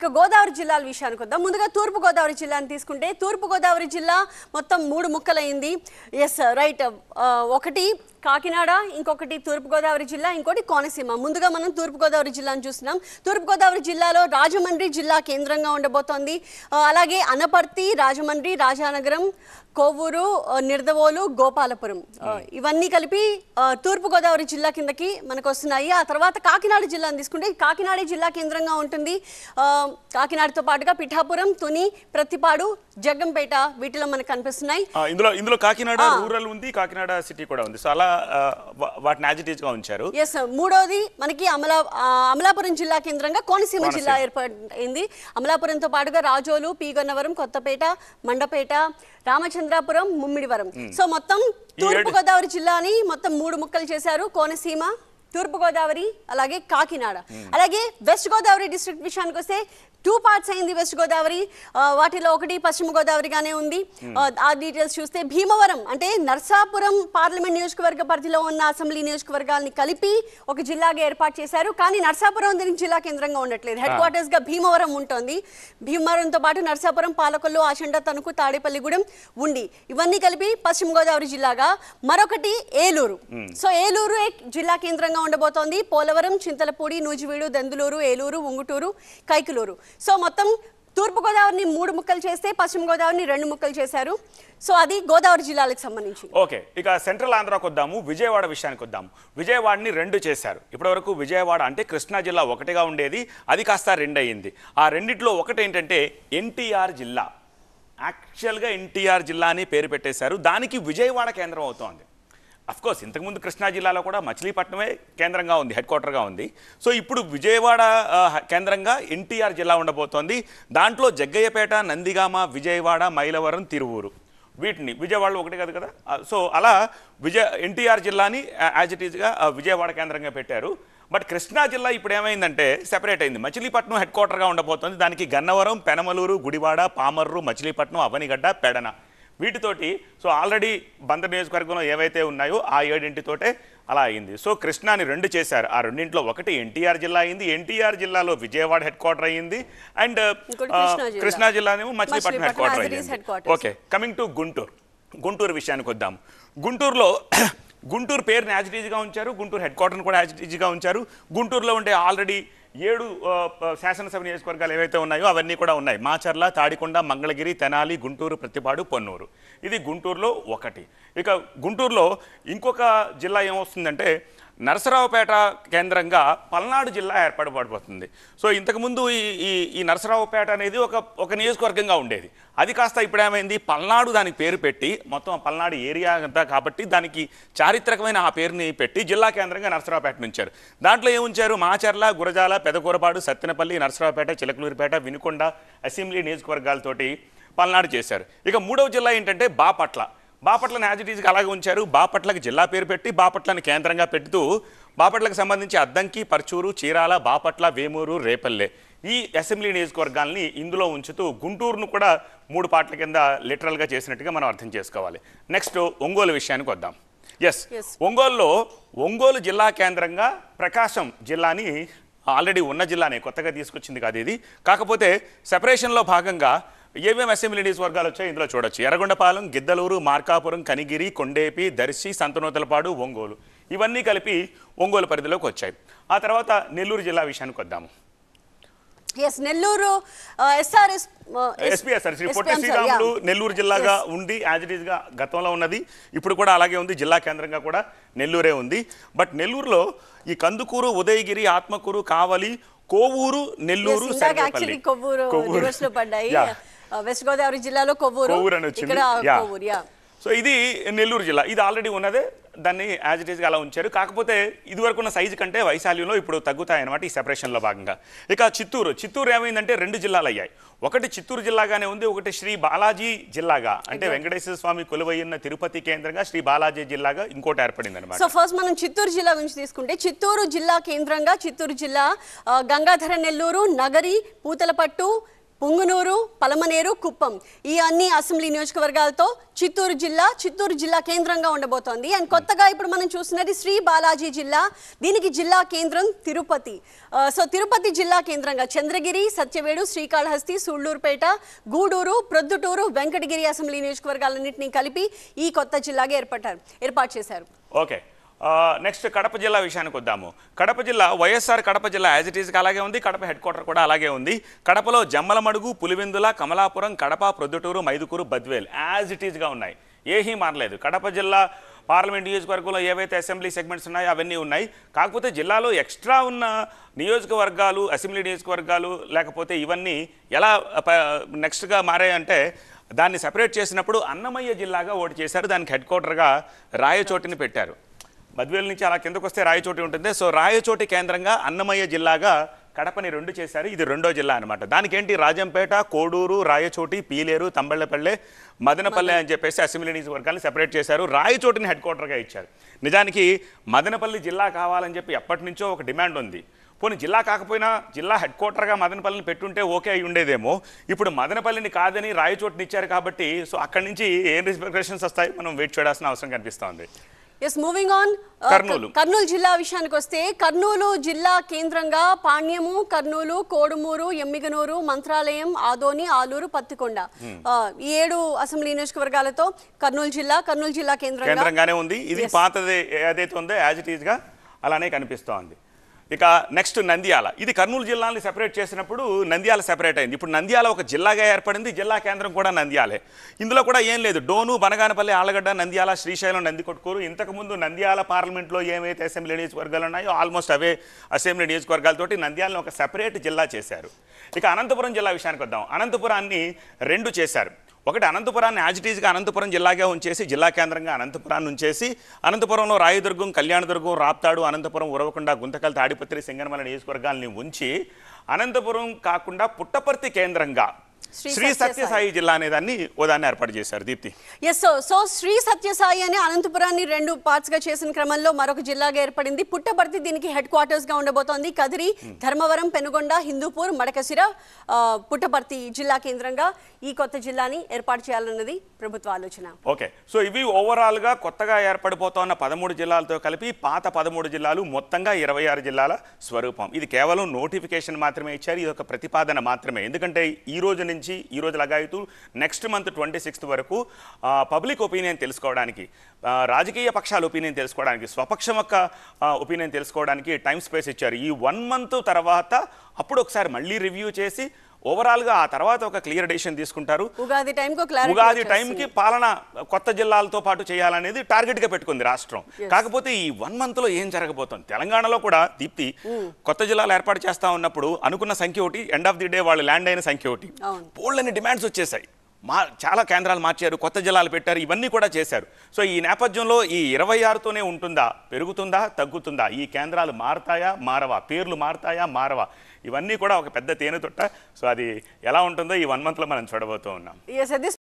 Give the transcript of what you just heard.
గోదావరి జిల్లాల విషయానికి వద్దాం. ముందుగా తూర్పు గోదావరి జిల్లాని తీసుకుంటే తూర్పు గోదావరి జిల్లా మొత్తం 3 ముక్కలైంది. Yes right. ఒకటి కాకినాడ, ఇంకొకటి తూర్పు గోదావరి జిల్లా, ఇంకోటి కోనసీమ. ముందుగా మనం తూర్పు గోదావరి జిల్లాను చూస్తున్నాం. తూర్పు గోదావరి జిల్లాలో రాజమండ్రి జిల్లా కేంద్రంగా ఉండబోతోంది. అలాగే అనపర్తి, రాజమండ్రి, రాజానగరం, కొవ్వూరు, నిడదవోలు, గోపాలపురం ఇవన్నీ కలిపి తూర్పు గోదావరి జిల్లా కిందకి మనకు వస్తున్నాయి. ఆ తర్వాత కాకినాడ జిల్లాను తీసుకుంటే కాకినాడ జిల్లా కేంద్రంగా ఉంటుంది. కాకినాడతో పాటుగా పిఠాపురం, తుని, ప్రతిపాడు, జగ్గంపేట వీటిలో మనకు కనిపిస్తున్నాయి. ఇందులో కాకినాడ రూరల్ ఉంది, కాకినాడ సిటీ కూడా ఉంది. సో అలా వాటిని యాజిటీజ్ గా ఉంచారు. ఎస్. మూడోది మనకి అమలాపురం జిల్లా కేంద్రంగా కోనసీమ జిల్లా ఏర్పడింది. అమలాపురంతో పాటుగా రాజోలు, పీగన్నవరం, కొత్తపేట, మండపేట, రామచంద్రాపురం, ముమ్మిడివరం. సో మొత్తం తూర్పు గోదావరి జిల్లాని మొత్తం 3 ముక్కలు చేశారు. కోనసీమ, తూర్పు గోదావరి, అలాగే కాకినాడ. అలాగే వెస్ట్ గోదావరి డిస్ట్రిక్ట్ విషయానికి వస్తే 2 పార్ట్స్ అయింది వెస్ట్ గోదావరి. వాటిలో ఒకటి పశ్చిమ గోదావరిగానే ఉంది. ఆ డీటెయిల్స్ చూస్తే భీమవరం అంటే నర్సాపురం పార్లమెంట్ నియోజకవర్గ పరిధిలో ఉన్న అసెంబ్లీ నియోజకవర్గాల్ని కలిపి ఒక జిల్లాగా ఏర్పాటు చేశారు. కానీ నర్సాపురం దీనికి జిల్లా కేంద్రంగా ఉండట్లేదు. హెడ్ క్వార్టర్స్ గా భీమవరం ఉంటుంది. భీమవరంతో పాటు నర్సాపురం, పాలకొల్లు, ఆచండ, తణుకు, తాడేపల్లిగూడెం, ఉండి ఇవన్నీ కలిపి పశ్చిమ గోదావరి జిల్లాగా. మరొకటి ఏలూరు. సో ఏలూరు జిల్లా కేంద్రంగా ఉండబోతోంది. పోలవరం, చింతలపూడి, నూజివీడు, దెందులూరు, ఏలూరు, ఉంగుటూరు, కైకలూరు. సో మొత్తం తూర్పు గోదావరిని 3 ముక్కలు చేస్తే పశ్చిమ గోదావరిని 2 ముక్కలు చేశారు. సో అది గోదావరి జిల్లాలకు సంబంధించి. ఓకే, ఇక సెంట్రల్ ఆంధ్రాకు వద్దాము. విజయవాడ విషయానికి వద్దాము. విజయవాడని 2 చేశారు. ఇప్పటివరకు విజయవాడ అంటే కృష్ణా జిల్లా 1గా ఉండేది, అది కాస్త 2 అయ్యింది. ఆ రెండిట్లో ఒకటి ఏంటంటే ఎన్టీఆర్ జిల్లా. యాక్చువల్గా ఎన్టీఆర్ జిల్లా అని పేరు పెట్టేశారు. దానికి విజయవాడ కేంద్రం అవుతోంది. అఫ్కోర్స్ ఇంతకుముందు కృష్ణా జిల్లాలో కూడా మచిలీపట్నమే కేంద్రంగా ఉంది, హెడ్ క్వార్టర్గా ఉంది. సో ఇప్పుడు విజయవాడ కేంద్రంగా ఎన్టీఆర్ జిల్లా ఉండబోతోంది. దాంట్లో జగ్గయ్యపేట, నందిగామ, విజయవాడ, మైలవరం, తిరువూరు వీటిని విజయవాడలో ఒకటి కదా. సో అలా ఎన్టీఆర్ జిల్లాని యాజ్ ఇట్ ఈజ్గా విజయవాడ కేంద్రంగా పెట్టారు. బట్ కృష్ణా జిల్లా ఇప్పుడు ఏమైందంటే సెపరేట్ అయింది. మచిలీపట్నం హెడ్ క్వార్టర్గా ఉండబోతోంది. దానికి గన్నవరం, పెనమలూరు, గుడివాడ, పామర్రు, మచిలీపట్నం, అవనిగడ్డ, పెడన వీటితోటి. సో ఆల్రెడీ బందర్ నియోజకవర్గంలో ఏవైతే ఉన్నాయో ఆ 7 అలా అయింది. సో కృష్ణాని 2 చేశారు. ఆ రెండింటిలో ఒకటి ఎన్టీఆర్ జిల్లా అయింది. ఎన్టీఆర్ జిల్లాలో విజయవాడ హెడ్ క్వార్టర్ అయింది. అండ్ కృష్ణా జిల్లానేమో మచిలీపట్నం హెడ్ క్వార్టర్ అయింది. ఓకే, కమింగ్ టు గుంటూరు విషయానికి వద్దాము. గుంటూరులో గుంటూరు పేరుని యాజిటీజ్గా ఉంచారు. గుంటూరు హెడ్ క్వార్టర్ని కూడా యాజిటీజ్గా ఉంచారు. గుంటూరులో ఉండే ఆల్రెడీ 7 శాసనసభ నియోజకవర్గాలు ఏవైతే ఉన్నాయో అవన్నీ కూడా ఉన్నాయి. మాచర్ల, తాడికొండ, మంగళగిరి, తెనాలి, గుంటూరు, ప్రతిపాడు, పొన్నూరు. ఇది గుంటూరులో ఒకటి. ఇక గుంటూరులో ఇంకొక జిల్లా ఏమొస్తుందంటే నరసరావుపేట కేంద్రంగా పల్నాడు జిల్లా ఏర్పడబడిపోతుంది. సో ఇంతకుముందు ఈ నరసరావుపేట అనేది ఒక నియోజకవర్గంగా ఉండేది. అది కాస్త ఇప్పుడేమైంది, పల్నాడు దానికి పేరు పెట్టి మొత్తం పల్నాడు ఏరియా అంతా కాబట్టి దానికి చారిత్రకమైన ఆ పేరుని పెట్టి జిల్లా కేంద్రంగా నరసరావుపేట ఉంచారు. దాంట్లో ఏముంచారు, మాచర్ల, గురజాల, పెదకూరపాడు, సత్తెనపల్లి, నరసరావుపేట, చిలకలూరిపేట, వినుకొండ అసెంబ్లీ నియోజకవర్గాలతోటి పల్నాడు చేశారు. ఇక 3వ జిల్లా ఏంటంటే బాపట్ల. బాపట్లను యాజ్ ఇట్ ఈజ్గా అలాగే ఉంచారు. బాపట్లకి జిల్లా పేరు పెట్టి బాపట్లను కేంద్రంగా పెడుతూ బాపట్లకు సంబంధించి అద్దంకి, పర్చూరు, చీరాల, బాపట్ల, వేమూరు, రేపల్లె ఈ అసెంబ్లీ నియోజకవర్గాల్ని ఇందులో ఉంచుతూ గుంటూరును కూడా 3 పార్ట్ల కింద లిటరల్గా చేసినట్టుగా మనం అర్థం చేసుకోవాలి. నెక్స్ట్ ఒంగోలు విషయానికి వద్దాం. ఎస్, ఒంగోలు జిల్లా కేంద్రంగా ప్రకాశం జిల్లాని ఆల్రెడీ ఉన్న జిల్లానే, కొత్తగా తీసుకొచ్చింది కాదు ఇది. కాకపోతే సెపరేషన్లో భాగంగా ఏమేమి అసెంబ్లీ నియోజకవర్గాలు వచ్చాయి ఇందులో చూడొచ్చు. ఎర్రగొండపాలెం, గిద్దలూరు, మార్కాపురం, కనిగిరి, కొండేపి, దర్శి, సంతనూతలపాడు, ఒంగోలు ఇవన్నీ కలిపి ఒంగోలు పరిధిలోకి వచ్చాయి. ఆ తర్వాత నెల్లూరు జిల్లా విషయానికి వద్దాము. నెల్లూరు శ్రీ పొట్టి శ్రీరాములు నెల్లూరు జిల్లాగా ఉండి యాజ్ ఇట్ ఈజ్గా గతంలో ఉన్నది, ఇప్పుడు కూడా అలాగే ఉంది. జిల్లా కేంద్రంగా కూడా నెల్లూరే ఉంది. బట్ నెల్లూరులో ఈ కందుకూరు, ఉదయగిరి, ఆత్మకూరు, కావలి, కోవూరు, నెల్లూరు, వెస్ట్ గోదావరి జిల్లాలో కొవ్వూరు అని వచ్చింది. సో ఇది నెల్లూరు జిల్లా, ఇది ఆల్రెడీ ఉన్నదే, దాన్ని యాజ్ ఇట్ ఈజ్గా అలా ఉంచారు. కాకపోతే ఇదివరకు ఉన్న సైజు కంటే వైశాల్యంలో ఇప్పుడు తగ్గుతాయన్నమాట ఈ సెపరేషన్లో భాగంగా. ఇక చిత్తూరు ఏమైందంటే 2 జిల్లాలు అయ్యాయి. ఒకటి చిత్తూరు జిల్లాగానే ఉంది, ఒకటి శ్రీ బాలాజీ జిల్లాగా అంటే వెంకటేశ్వర స్వామి కొలువైన తిరుపతి కేంద్రంగా శ్రీ బాలాజీ జిల్లాగా ఇంకోటి ఏర్పడింది అనమాట. సో ఫస్ట్ మనం చిత్తూరు జిల్లా గురించి తీసుకుంటే చిత్తూరు జిల్లా కేంద్రంగా చిత్తూరు జిల్లా గంగాధర నెల్లూరు, నగరి, పూతలపట్టు, పుంగనూరు, పలమనేరు, కుప్పం ఈ అన్ని అసెంబ్లీ నియోజకవర్గాలతో చిత్తూరు జిల్లా కేంద్రంగా ఉండబోతోంది. అండ్ కొత్తగా ఇప్పుడు మనం చూస్తున్నది శ్రీ బాలాజీ జిల్లా. దీనికి జిల్లా కేంద్రం తిరుపతి. సో తిరుపతి జిల్లా కేంద్రంగా చంద్రగిరి, సత్యవేడు, శ్రీకాళహస్తి, సూళ్లూరుపేట, గూడూరు, ప్రొద్దుటూరు, వెంకటగిరి అసెంబ్లీ నియోజకవర్గాలన్నింటినీ కలిపి ఈ కొత్త జిల్లాగా ఏర్పాటు చేశారు. ఓకే, నెక్స్ట్ కడప జిల్లా విషయానికి వద్దాము. కడప జిల్లా వైఎస్ఆర్ కడప జిల్లా యాజ్ ఇట్ ఈస్గా అలాగే ఉంది. కడప హెడ్ క్వార్టర్ కూడా అలాగే ఉంది. కడపలో జమ్మలమడుగు, పులివెందుల, కమలాపురం, కడప, ప్రొద్దుటూరు, మైదుకూరు, బద్వేల్ యాజ్ ఇట్ ఈస్గా ఉన్నాయి. ఏమీ మారలేదు. కడప జిల్లా పార్లమెంట్ నియోజకవర్గంలో ఏవైతే అసెంబ్లీ సెగ్మెంట్స్ ఉన్నాయో అవన్నీ ఉన్నాయి. కాకపోతే జిల్లాలో ఎక్స్ట్రా ఉన్న నియోజకవర్గాలు, అసెంబ్లీ నియోజకవర్గాలు లేకపోతే ఇవన్నీ ఎలా నెక్స్ట్గా మారాయంటే దాన్ని సెపరేట్ చేసినప్పుడు అన్నమయ్య జిల్లాగా ఓటు చేశారు. దానికి హెడ్ క్వార్టర్గా రాయచోటిని పెట్టారు. బద్వేల్ నుంచి అలా కిందకు వస్తే రాయచోటి ఉంటుంది. సో రాయచోటి కేంద్రంగా అన్నమయ్య జిల్లాగా కడపని 2 చేశారు. ఇది 2వ జిల్లా అనమాట. దానికేంటి రాజంపేట, కోడూరు, రాయచోటి, పీలేరు, తంబళ్ళపల్లె, మదనపల్లె అని చెప్పేసి అసెంబ్లీ నియోజకవర్గాన్ని సెపరేట్ చేశారు. రాయచోటిని హెడ్ క్వార్టర్గా ఇచ్చారు. నిజానికి మదనపల్లి జిల్లా కావాలని చెప్పి ఎప్పటి నుంచో ఒక డిమాండ్ ఉంది. పోనీ జిల్లా కాకపోయినా జిల్లా హెడ్ క్వార్టర్గా మదనపల్లిని పెట్టుంటే ఓకే అయి ఉండేదేమో. ఇప్పుడు మదనపల్లిని కాదని రాయచోటిని ఇచ్చారు కాబట్టి సో అక్కడి నుంచి ఏం రిస్ట్రిక్షన్స్ వస్తాయి మనం వెయిట్ చేయాల్సిన అవసరం కనిపిస్తోంది. మూవింగ్ ఆన్, కర్నూలు జిల్లా విషయానికి వస్తే కర్నూలు జిల్లా కేంద్రంగా పాణ్యము, కర్నూలు, కోడుమూరు, ఎమ్మిగనూరు, మంత్రాలయం, ఆదోని, ఆలూరు, పత్తికొండ ఈ 7 అసెంబ్లీ నియోజకవర్గాలతో కర్నూలు జిల్లా కేంద్రంగానే ఉంది. ఇది పాతదే ఏదైతే ఉందో యాజ్ ఇట్ ఈస్గా అలానే కనిపిస్తోంది. ఇక నెక్స్ట్ నంద్యాల. ఇది కర్నూలు జిల్లాని సెపరేట్ చేసినప్పుడు నంద్యాల సెపరేట్ అయింది. ఇప్పుడు నంద్యాల ఒక జిల్లాగా ఏర్పడింది. జిల్లా కేంద్రం కూడా నంద్యాలే. ఇందులో కూడా ఏం లేదు. డోను, బనగానపల్లి, ఆళ్లగడ్డ, నంద్యాల, శ్రీశైలం, నందికొట్కూరు. ఇంతకుముందు నంద్యాల పార్లమెంట్లో ఏవైతే అసెంబ్లీ నియోజకవర్గాలు ఉన్నాయో ఆల్మోస్ట్ అవే అసెంబ్లీ నియోజకవర్గాలతోటి నంద్యాలను ఒక సెపరేట్ జిల్లా చేశారు. ఇక అనంతపురం జిల్లా విషయానికి వద్దాం. అనంతపురాన్ని 2 చేశారు. ఒకటి అనంతపురాన్ని యాజ్ ఇట్ ఈస్గా అనంతపురం జిల్లాగా ఉంచేసి జిల్లా కేంద్రంగా అనంతపురాన్ని ఉంచేసి అనంతపురంలో రాయదుర్గం, కళ్యాణదుర్గం, రాప్తాడు, అనంతపురం, ఉరవకొండ, గుంతకల్, తాడిపత్రి, సింగనమల నియోజకవర్గాల్ని ఉంచి అనంతపురం కాకుండా పుట్టపర్తి కేంద్రంగా శ్రీ సత్యసాయి జిల్లా అనేదాన్ని ఓదాన్ని ఏర్పాటు చేశారు. దీప్తి, సో శ్రీ సత్యసాయి అని అనంతపురాన్ని 2 పార్ట్స్గా చేసిన క్రమంలో మరొక జిల్లాగా ఏర్పడింది. పుట్టపర్తి దీనికి హెడ్ క్వార్టర్స్గా ఉండబోతోంది. కదిరి, ధర్మవరం, పెనుగొండ, హిందూపూర్, మడకసిర, పుట్టపర్తి జిల్లా కేంద్రంగా ఈ కొత్త జిల్లాని ఏర్పాటు చేయాలన్నది ప్రభుత్వ ఆలోచన. ఓకే, సో ఇవి ఓవరాల్గా కొత్తగా ఏర్పడిపోతున్న 13 జిల్లాలతో కలిపి పాత 13 జిల్లాలు మొత్తంగా 26 జిల్లాల స్వరూపం. ఇది కేవలం నోటిఫికేషన్ మాత్రమే ఇచ్చారు. ఇది ఒక ప్రతిపాదన మాత్రమే. ఎందుకంటే ఈ రోజు లగాయతూ నెక్స్ట్ మంత్ 26th వరకు పబ్లిక్ ఒపీనియన్ తెలుసుకోవడానికి, రాజకీయ పక్షాల ఒపీనియన్ తెలుసుకోవడానికి, స్వపక్షం యొక్క ఒపీనియన్ తెలుసుకోవడానికి టైం స్పేస్ ఇచ్చారు. ఈ 1 month తర్వాత అప్పుడు ఒకసారి మళ్ళీ రివ్యూ చేసి ఓవరాల్గా ఆ తర్వాత ఒక క్లియర్ డెసిషన్ తీసుకుంటారు. ఉగాది టైంకి పాలన కొత్త జిల్లాలతో పాటు చేయాలనేది టార్గెట్గా పెట్టుకుంది రాష్ట్రం. కాకపోతే ఈ 1 monthలో ఏం జరగబోతుంది? తెలంగాణలో కూడా దీప్తి కొత్త జిల్లాలు ఏర్పాటు చేస్తా ఉన్నప్పుడు అనుకున్న సంఖ్య ఒకటి, ఎండ్ ఆఫ్ ది డే వాళ్ళు ల్యాండ్ అయిన సంఖ్య ఒకటి, పోల్ని డిమాండ్స్ వచ్చేసాయి. చాలా కేంద్రాలు మార్చారు, కొత్త జిల్లాలు పెట్టారు, ఇవన్నీ కూడా చేశారు. సో ఈ నేపథ్యంలో ఈ 26తోనే ఉంటుందా, పెరుగుతుందా, తగ్గుతుందా? ఈ కేంద్రాలు మారతాయా, మారవా? పేర్లు మారతాయా, మారవా? ఇవన్నీ కూడా ఒక పెద్ద తేనె తొట్ట. సో అది ఎలా ఉంటుందో ఈ 1 monthలో మనం చూడబోతూ ఉన్నాం.